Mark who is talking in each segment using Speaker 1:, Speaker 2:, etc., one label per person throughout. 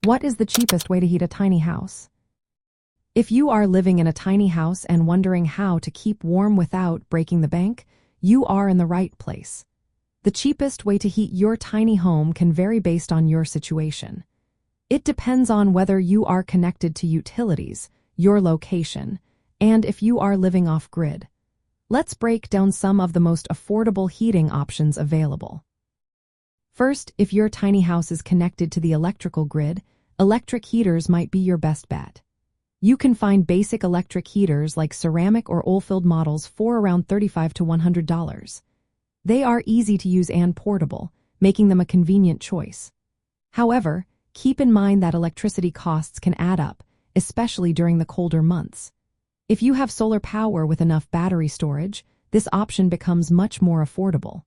Speaker 1: What is the cheapest way to heat a tiny house? If you are living in a tiny house and wondering how to keep warm without breaking the bank, you are in the right place. The cheapest way to heat your tiny home can vary based on your situation. It depends on whether you are connected to utilities, your location, and if you are living off-grid. Let's break down some of the most affordable heating options available. First, if your tiny house is connected to the electrical grid, electric heaters might be your best bet. You can find basic electric heaters like ceramic or oil-filled models for around $35 to $100. They are easy to use and portable, making them a convenient choice. However, keep in mind that electricity costs can add up, especially during the colder months. If you have solar power with enough battery storage, this option becomes much more affordable.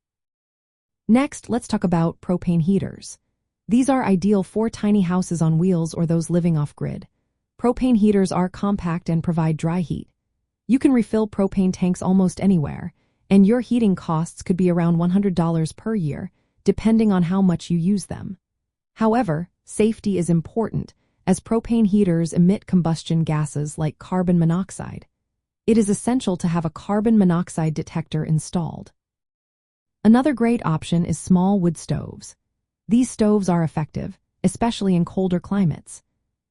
Speaker 1: Next, let's talk about propane heaters. These are ideal for tiny houses on wheels or those living off-grid. Propane heaters are compact and provide dry heat. You can refill propane tanks almost anywhere, and your heating costs could be around $100 per year, depending on how much you use them. However, safety is important, as propane heaters emit combustion gases like carbon monoxide. It is essential to have a carbon monoxide detector installed. Another great option is small wood stoves. These stoves are effective, especially in colder climates.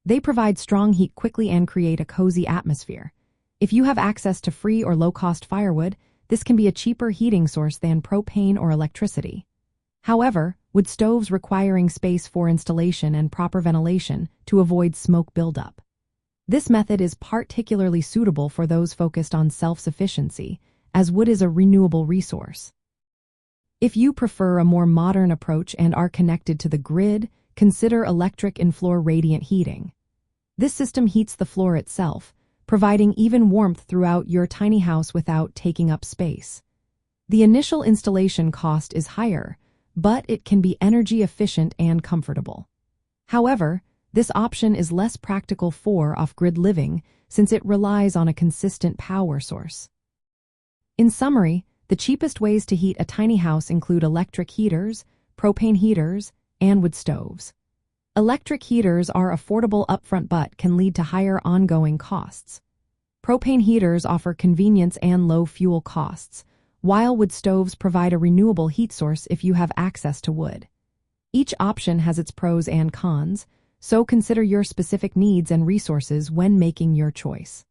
Speaker 1: They provide strong heat quickly and create a cozy atmosphere. If you have access to free or low-cost firewood, this can be a cheaper heating source than propane or electricity. However, wood stoves requiring space for installation and proper ventilation to avoid smoke buildup. This method is particularly suitable for those focused on self-sufficiency, as wood is a renewable resource. If you prefer a more modern approach and are connected to the grid, consider electric in-floor radiant heating. This system heats the floor itself, providing even warmth throughout your tiny house without taking up space. The initial installation cost is higher, but it can be energy efficient and comfortable. However, this option is less practical for off-grid living since it relies on a consistent power source. In summary, the cheapest ways to heat a tiny house include electric heaters, propane heaters, and wood stoves. Electric heaters are affordable upfront but can lead to higher ongoing costs. Propane heaters offer convenience and low fuel costs, while wood stoves provide a renewable heat source if you have access to wood. Each option has its pros and cons, so consider your specific needs and resources when making your choice.